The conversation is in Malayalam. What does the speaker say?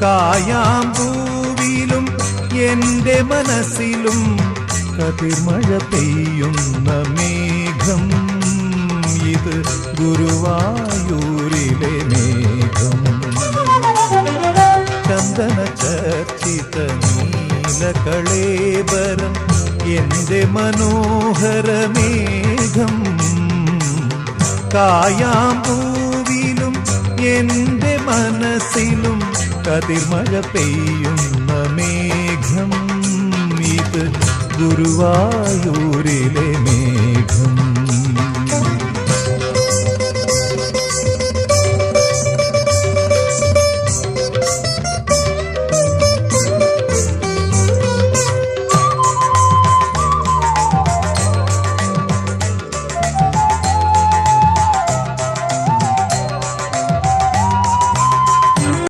കായാമ്പൂവിലും എൻ്റെ മനസ്സിലും കതിർമഴ പെയ്യുന്ന മേഘം. ഇത് ഗുരുവായൂരിലെ മേഘം. ചന്ദന ചർച്ചിത നീലകളേബരം എൻ്റെ മനോഹരമേഘം. കായാമ്പൂവിലും എൻ്റെ മനസ്സിലും കതിർമഴ പെയ്യുന്ന മേഘം. ഇത് ഗുരുവായൂരിലെ മേഘം.